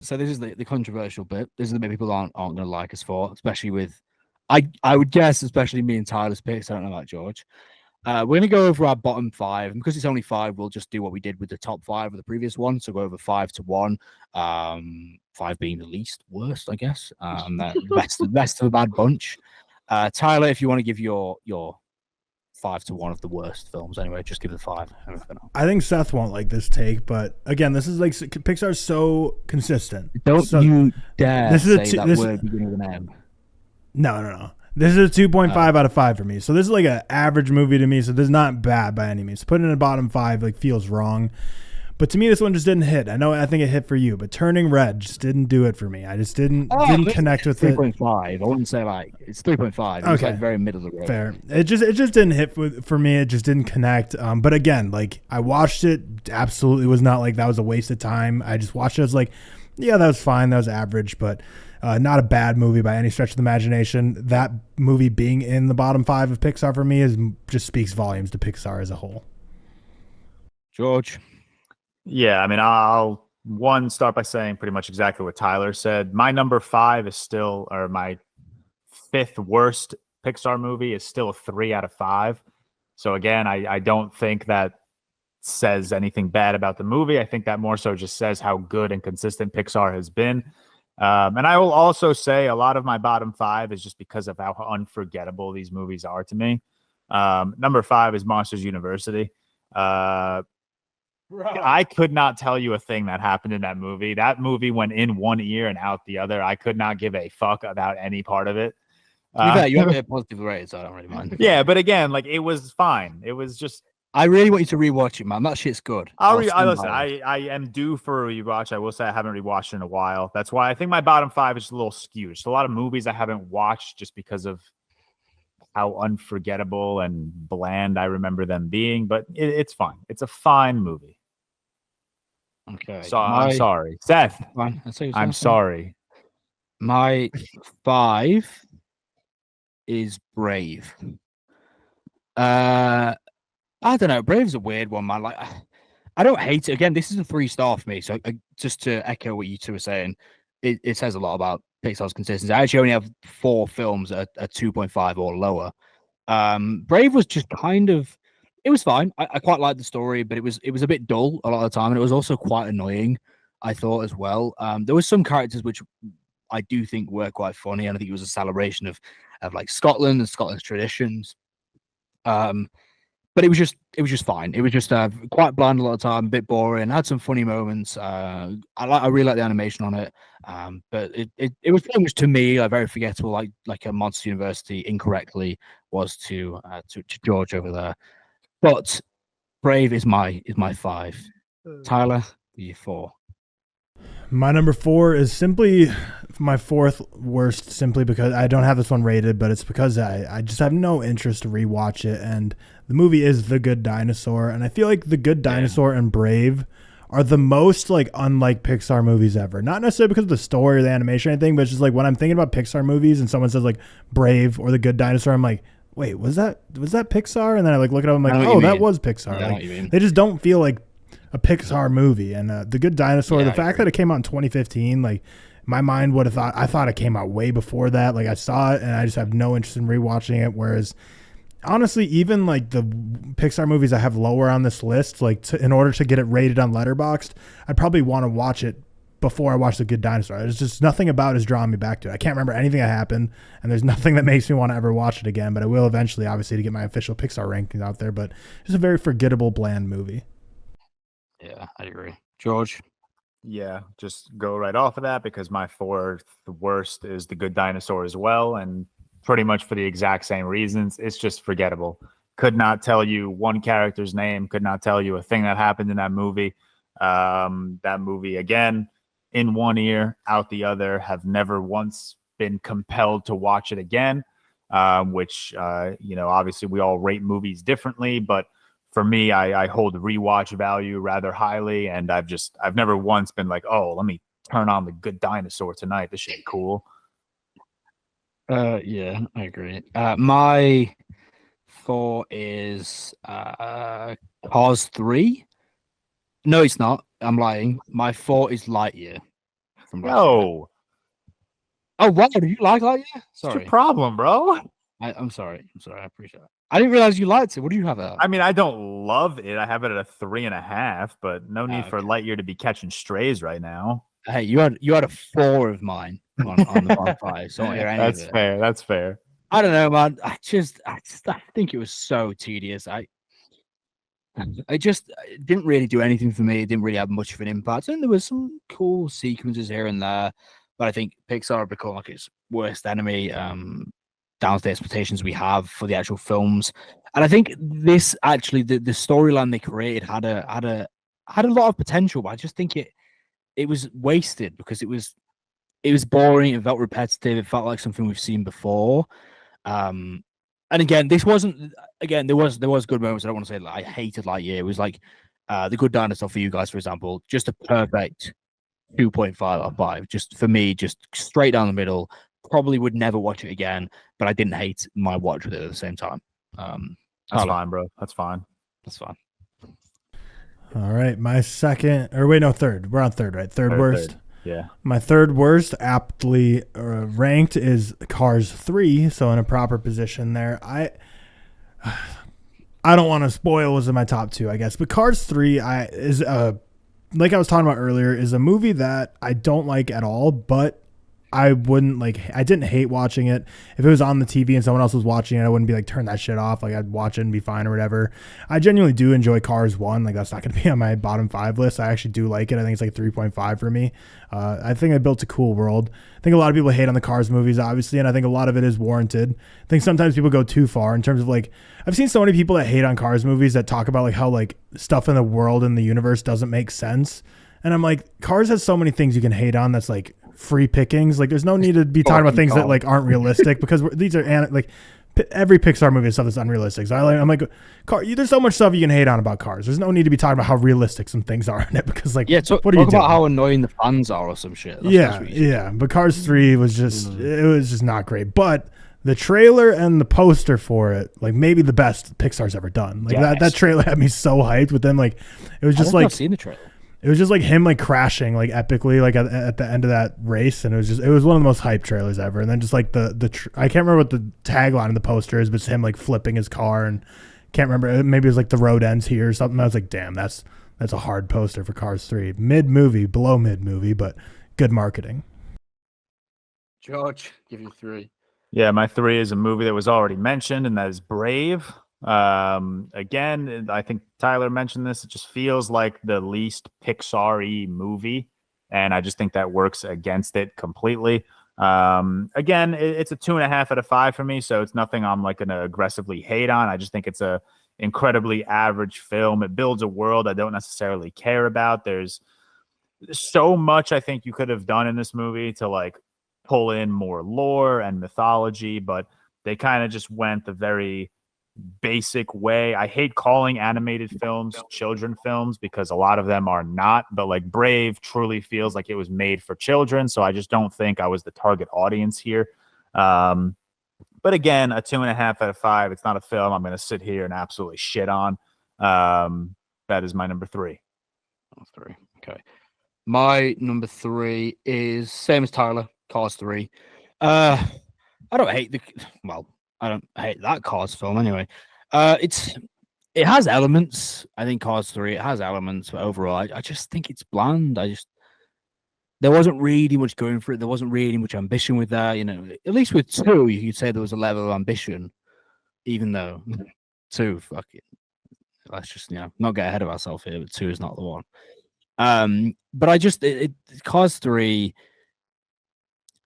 So this is the controversial bit. This is the bit people aren't going to like us for, especially with, I would guess, especially me and Tyler's picks. I don't know about George. We're going to go over our bottom five. And because it's only five, we'll just do what we did with the top five of the previous one. So go over 5 to 1. Five being the least worst, I guess. The best of a bad bunch. Tyler, if you want to give your 5 to 1 of the worst films, anyway, just give the 5. I think Seth won't like this take, but again, this is like Pixar's so consistent. Don't you dare say that word beginning with an M. No. This is a 2.5 out of 5 for me. So this is like an average movie to me. So this is not bad by any means. Putting it in the bottom 5 like feels wrong. But to me, this one just didn't hit. I think it hit for you, but Turning Red just didn't do it for me. I just didn't connect with 3.5. I wouldn't say it's 3.5. It's like very middle of the road. Fair. It just didn't hit for me. It just didn't connect. But again, like I watched it, absolutely was not like that was a waste of time. I just watched it as like, yeah, that was fine. That was average, but not a bad movie by any stretch of the imagination. That movie being in the bottom 5 of Pixar for me just speaks volumes to Pixar as a whole. George? Yeah, I mean, I'll start by saying pretty much exactly what Tyler said. My number 5 is still, or my 5th worst Pixar movie is still a 3 out of 5. So again, I don't think that says anything bad about the movie. I think that more so just says how good and consistent Pixar has been. And I will also say a lot of my bottom 5 is just because of how unforgettable these movies are to me. Number 5 is Monsters University. I could not tell you a thing that happened in that movie. That movie went in one ear and out the other. I could not give a fuck about any part of it. You have a positive rate, so I don't really mind. Yeah, but again, like it was fine. It was just. I really want you to rewatch it, man. That shit's good. I am due for a rewatch. I will say I haven't rewatched it in a while. That's why I think my bottom 5 is a little skewed. There's a lot of movies I haven't watched just because of how unforgettable and bland I remember them being. But it's fine. It's a fine movie. Okay. So I'm sorry, Seth. I'm sorry. My 5 is Brave. I don't know. Brave's a weird one, man. Like, I don't hate it. Again, this is a 3-star for me. So just to echo what you two were saying, it says a lot about Pixar's consistency. I actually only have 4 films at 2.5 or lower. Brave was just it was fine. I quite liked the story, but it was a bit dull a lot of the time, and it was also quite annoying, I thought, as well. There was some characters which I do think were quite funny, and I think it was a celebration of like Scotland and Scotland's traditions. But it was just fine. It was just quite bland a lot of time, a bit boring. Had some funny moments. I really like the animation on it. But it was pretty much to me very forgettable, like a Monster University incorrectly was to George over there. But Brave is my 5. Tyler, your 4. My number 4 is simply my 4th worst, simply because I don't have this one rated, but it's because I just have no interest to rewatch it. And the movie is The Good Dinosaur, and I feel like The Good Dinosaur and Brave are the most like unlike Pixar movies ever. Not necessarily because of the story or the animation or anything, but it's just like when I'm thinking about Pixar movies and someone says like Brave or The Good Dinosaur, I'm like, wait, was that Pixar? And then I like look it up, I'm like, oh, that was Pixar. Yeah, like, they just don't feel like a Pixar movie. And The Good Dinosaur, the fact that it came out in 2015, like my mind would have thought, I thought it came out way before that. Like I saw it and I just have no interest in rewatching it. Whereas honestly, even like the Pixar movies I have lower on this list, like in order to get it rated on Letterboxd, I'd probably want to watch it before I watch The Good Dinosaur. There's just nothing about it is drawing me back to it. I can't remember anything that happened, and there's nothing that makes me want to ever watch it again, but I will eventually, obviously, to get my official Pixar rankings out there. But it's a very forgettable, bland movie. Yeah, I agree. George? Yeah, just go right off of that because my 4th worst is The Good Dinosaur as well, and pretty much for the exact same reasons. It's just forgettable. Could not tell you one character's name, could not tell you a thing that happened in that movie. That movie, again, in one ear, out the other, have never once been compelled to watch it again, which, obviously we all rate movies differently, but for me, I hold rewatch value rather highly, and I've never once been like, oh, let me turn on The Good Dinosaur tonight. This shit cool. Yeah, I agree. My 4 is Cars 3. No, it's not. I'm lying. My 4 is Lightyear. from last year. Yo, Oh, wow. Do you like Lightyear? what's Sorry. your problem, bro? I'm sorry. I appreciate it. I didn't realize you liked it. What do you have at? I mean, I don't love it. I have it at a 3.5, but no need for okay. Lightyear to be catching strays right now. Hey, you had a 4 of mine on the bottom 5. So I don't hear any of it. Fair. That's fair. I don't know, man. I think it was so tedious. I just it didn't really do anything for me. It didn't really have much of an impact. And there was some cool sequences here and there, but I think Pixar have become like its worst enemy, down to the expectations we have for the actual films. And I think this actually the storyline they created had a lot of potential, but I just think it was wasted because it was boring. It felt repetitive. It felt like something we've seen before. And again, this wasn't. Again, there was good moments. I don't want to say that I hated Lightyear. It was like The Good Dinosaur for you guys, for example, just a perfect 2.5 out of 5. Just for me, just straight down the middle. Probably would never watch it again, but I didn't hate my watch with it at the same time. That's fine, bro. That's fine. All right, my second, or wait, no, third. We're on third, right? Third worst. Yeah. My third worst, aptly ranked, is Cars 3. So in a proper position there. I don't want to spoil what's in my top 2, I guess, but Cars 3 is like I was talking about earlier, is a movie that I don't like at all, but I didn't hate watching it. If it was on the TV and someone else was watching it, I wouldn't be like, turn that shit off. Like, I'd watch it and be fine or whatever. I genuinely do enjoy Cars 1. Like, that's not going to be on my bottom 5 list. I actually do like it. I think it's like 3.5 for me. I think I built a cool world. I think a lot of people hate on the Cars movies, obviously, and I think a lot of it is warranted. I think sometimes people go too far in terms of like, I've seen so many people that hate on Cars movies that talk about like how like stuff in the world and the universe doesn't make sense. And I'm like, Cars has so many things you can hate on that's like free pickings. Like, there's no need to be talking about things that like aren't realistic because these are like every Pixar movie is stuff that's unrealistic. So I'm like, there's so much stuff you can hate on about Cars. There's no need to be talking about how realistic some things are in it because like, what are you doing? About how annoying the fans are or some shit. Yeah. But Cars 3 was just it was just not great. But the trailer and the poster for it, like maybe the best Pixar's ever done. Like that trailer had me so hyped with them. Like it was just like I've seen the trailer. It was just like him like crashing like epically like at the end of that race, and it was one of the most hyped trailers ever. And then just like I can't remember what the tagline of the poster is, but it's him like flipping his car, and can't remember, maybe it was like the road ends here or something. I was like, damn, that's a hard poster for Cars 3. Below mid movie, but good marketing. George, give you 3. Yeah, my 3 is a movie that was already mentioned, and that is Brave. Again, I think Tyler mentioned this. It just feels like the least Pixar-y movie, and I just think that works against it completely. Again, it's a 2.5 out of 5 for me, so it's nothing I'm like gonna aggressively hate on. I just think it's a incredibly average film. It builds a world I don't necessarily care about. There's so much I think you could have done in this movie to like pull in more lore and mythology, but they kind of just went the very basic way. I hate calling animated films children films because a lot of them are not, but like Brave truly feels like it was made for children, so I just don't think I was the target audience here. But again, a 2.5 out of 5. It's not a film I'm going to sit here and absolutely shit on. That is my number 3. 3. Okay. My number 3 is same as Tyler, Cars 3. I don't hate I don't hate that Cars film anyway. It has elements. I think Cars 3, it has elements, but overall, I just think it's bland. There wasn't really much going for it. There wasn't really much ambition with that. You know, at least with 2, you could say there was a level of ambition, even though 2, fuck it. Let's just, not get ahead of ourselves here, but 2 is not the one. But I just, Cars 3,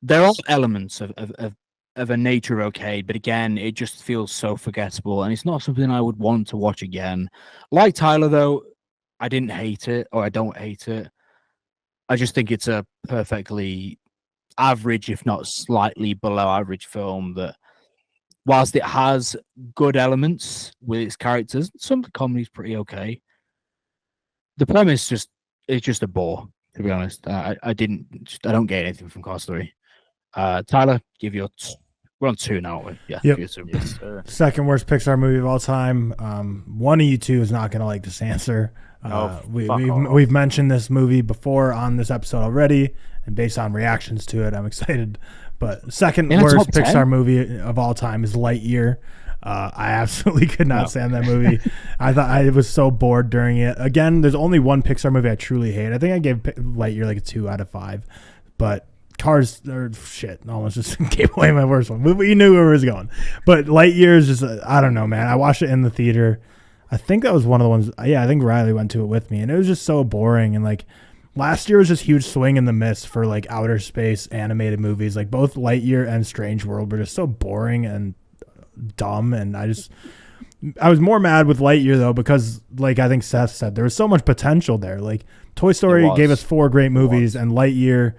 there are elements of a nature okay, but again, it just feels so forgettable, and it's not something I would want to watch again. Like Tyler, though, I didn't hate it, or I don't hate it. I just think it's a perfectly average, if not slightly below average film that, whilst it has good elements with its characters, some of the comedy's pretty okay. The premise it's just a bore, to be honest. I don't get anything from Cars 3. Tyler, give your... We're on 2 now, aren't we? Yeah. Yep. Yes, sir. Second worst Pixar movie of all time. One of you two is not going to like this answer. We've mentioned this movie before on this episode already, and based on reactions to it, I'm excited. But second worst Pixar movie of all time is Lightyear. I absolutely could not stand that movie. I was so bored during it. Again, there's only one Pixar movie I truly hate. I think I gave Lightyear like a 2 out of 5. But Cars, or shit, almost just gave away my worst one. We knew where it was going. But Lightyear is just, I don't know, man. I watched it in the theater. I think that was one of the ones, I think Riley went to it with me. And it was just so boring. And like, last year was just huge swing and the miss for like outer space animated movies. Like both Lightyear and Strange World were just so boring and dumb. And I was more mad with Lightyear though, because like I think Seth said, there was so much potential there. Like Toy Story gave us 4 great movies, and Lightyear,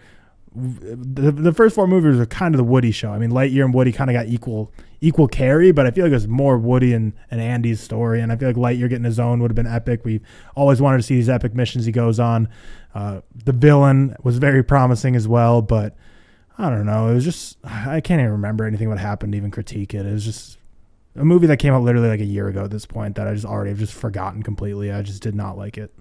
the first 4 movies were kind of the Woody show. I mean, Lightyear and Woody kind of got equal carry, but I feel like it was more Woody and Andy's story. And I feel like Lightyear getting his own would have been epic. We always wanted to see these epic missions he goes on. The villain was very promising as well, but I don't know. It was just, I can't even remember anything what happened to even critique it. It was just a movie that came out literally like a year ago at this point that I just already have just forgotten completely. I just did not like it.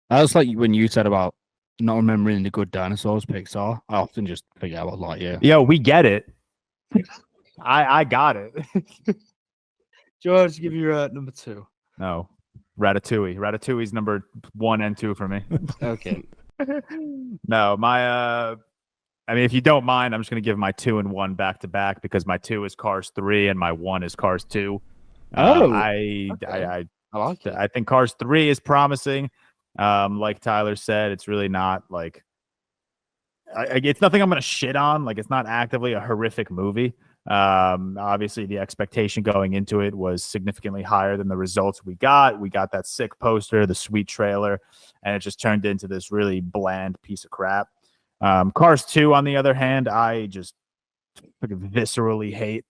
That was like when you said about not remembering The Good Dinosaurs, Pixar. I often just forget about Lightyear. Yo, we get it. I got it. George, give your number 2. No, Ratatouille. Ratatouille's number 1 and 2 for me. Okay. No, I mean, if you don't mind, I'm just going to give my 2 and 1 back to back, because my 2 is Cars 3 and my 1 is Cars 2. Okay. I like it. I think Cars 3 is promising. Like Tyler said, it's really not like it's nothing I'm going to shit on. Like, it's not actively a horrific movie. Obviously the expectation going into it was significantly higher than the results we got. We got that sick poster, the sweet trailer, and it just turned into this really bland piece of crap. Cars 2, on the other hand, I just viscerally hate.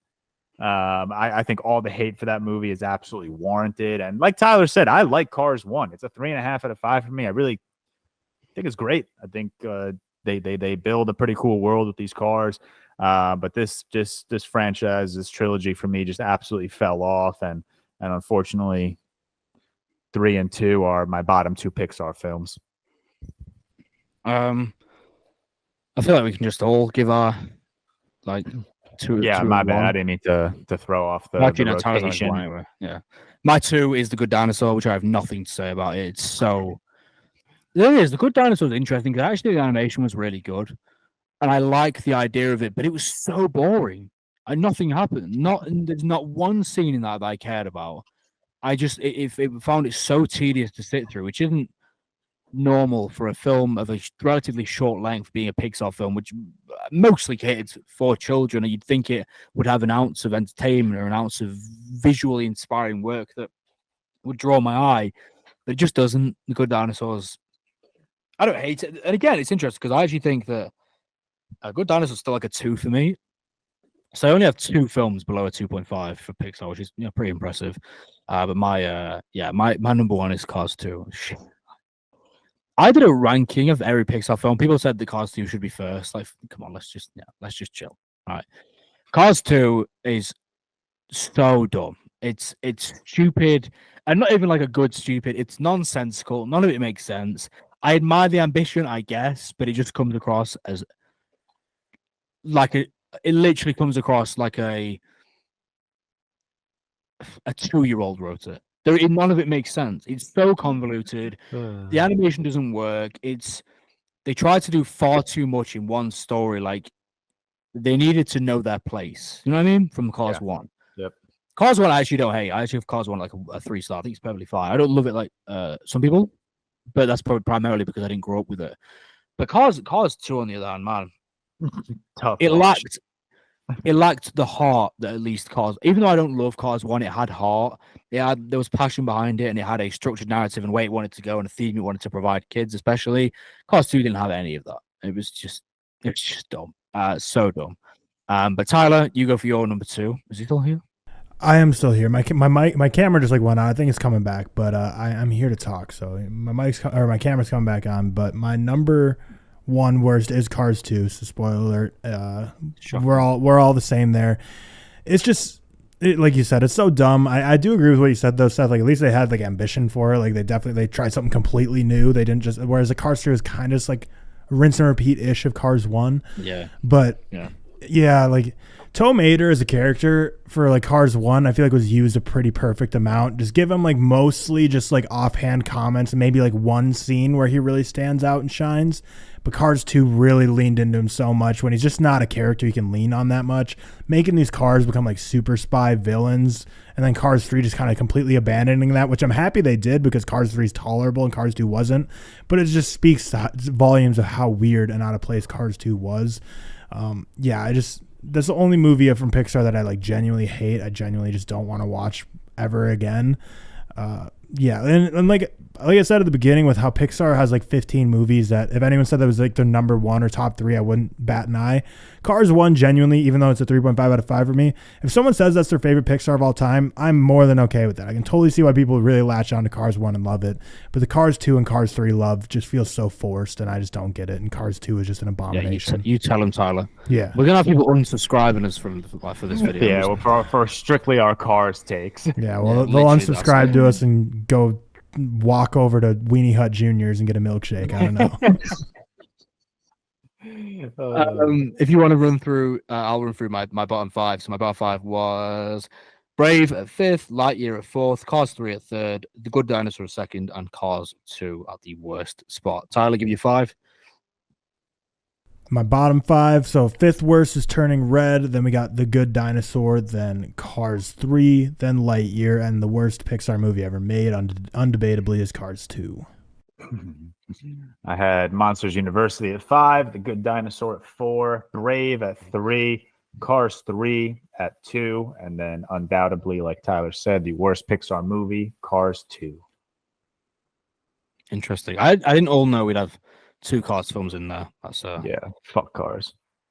I think all the hate for that movie is absolutely warranted. And like Tyler said, I like Cars 1. It's a 3.5 out of 5 for me. I really think it's great. I think they build a pretty cool world with these cars. But this franchise, this trilogy for me just absolutely fell off. And unfortunately, 3 and 2 are my bottom 2 Pixar films. I feel like we can just all give our like 2. Yeah, 2 my and bad. 1. I didn't mean to throw off the rotation. Anyway. Yeah, my 2 is The Good Dinosaur, which I have nothing to say about it. It's so. The thing is, The Good Dinosaur is interesting because actually the animation was really good, and I like the idea of it, but it was so boring and nothing happened. There's not one scene in that I cared about. I just found it so tedious to sit through, which isn't normal for a film of a relatively short length, being a Pixar film, which mostly catered for children. And you'd think it would have an ounce of entertainment or an ounce of visually inspiring work that would draw my eye, but it just doesn't. The Good Dinosaurs, I don't hate it. And again, it's interesting because I actually think that A Good Dinosaur is still like a 2 for me. So I only have 2 films below a 2.5 for Pixar, which is pretty impressive. But my number 1 is Cars 2. I did a ranking of every Pixar film. People said the Cars 2 should be first. Like, come on, let's just chill. All right. Cars 2 is so dumb. It's stupid, and not even like a good stupid. It's nonsensical. None of it makes sense. I admire the ambition, I guess, but it just comes across as like it literally comes across like a 2-year-old wrote it. None of it makes sense. It's so convoluted. The animation doesn't work. They tried to do far too much in one story. Like, they needed to know their place. You know what I mean? From Cars 1. Yep. Cars 1 I actually don't hate. I actually have Cars 1 like a 3-star. I think it's perfectly fine. I don't love it like some people, but that's probably primarily because I didn't grow up with it. But Cars 2, on the other hand, man, tough. It lacked the heart that at least Cars, even though I don't love Cars 1, it had heart. There was passion behind it, and it had a structured narrative and way it wanted to go and a theme it wanted to provide kids, especially. Cars 2 didn't have any of that. It was just dumb. So dumb. But Tyler, you go for your number 2. Is he still here? I am still here. My camera just like went out. I think it's coming back, but I'm here to talk. So my camera's coming back on. But my number 1 worst is Cars 2. So spoiler alert. We're all the same there. It's just, like you said, it's so dumb. I do agree with what you said though, Seth. Like at least they had like ambition for it. Like they tried something completely new. They didn't just, whereas the Cars 3 was kind of just like rinse and repeat ish of Cars 1. Yeah. But yeah, like Tow Mater as a character for like Cars 1, I feel like was used a pretty perfect amount. Just give him like mostly just like offhand comments and maybe like one scene where he really stands out and shines. But Cars 2 really leaned into him so much when he's just not a character you can lean on that much, making these cars become like super spy villains. And then Cars 3 just kind of completely abandoning that, which I'm happy they did because Cars 3 is tolerable and Cars 2 wasn't. But it just speaks volumes of how weird and out of place Cars 2 was. That's the only movie from Pixar that I like genuinely hate. I genuinely just don't want to watch ever again. And like I said at the beginning, with how Pixar has like 15 movies that if anyone said that was like their number 1 or top 3, I wouldn't bat an eye. Cars 1, genuinely, even though it's a 3.5 out of 5 for me, if someone says that's their favorite Pixar of all time, I'm more than okay with that. I can totally see why people really latch on to Cars 1 and love it. But the Cars 2 and Cars 3 love just feels so forced, and I just don't get it. And Cars 2 is just an abomination. You tell them, Tyler. Yeah. We're going to have people unsubscribing us for this video. Yeah, well, for strictly our Cars takes. Yeah, well, they'll unsubscribe to us and go walk over to Weenie Hut Juniors and get a milkshake. I don't know. If you want to run through, I'll run through my bottom 5. So my bottom 5 was Brave at 5th, Lightyear at 4th, Cars 3 at 3rd, The Good Dinosaur at 2nd, and Cars 2 at the worst spot. Tyler, give you 5. My bottom 5. So 5th worst is Turning Red. Then we got The Good Dinosaur. Then Cars 3. Then Lightyear. And the worst Pixar movie ever made, undebatably, is Cars 2. I had Monsters University at 5. The Good Dinosaur at 4. Brave at 3. Cars 3 at 2. And then undoubtedly, like Tyler said, the worst Pixar movie, Cars 2. Interesting. I didn't all know we'd have 2 Cars films in there. That's yeah, fuck Cars.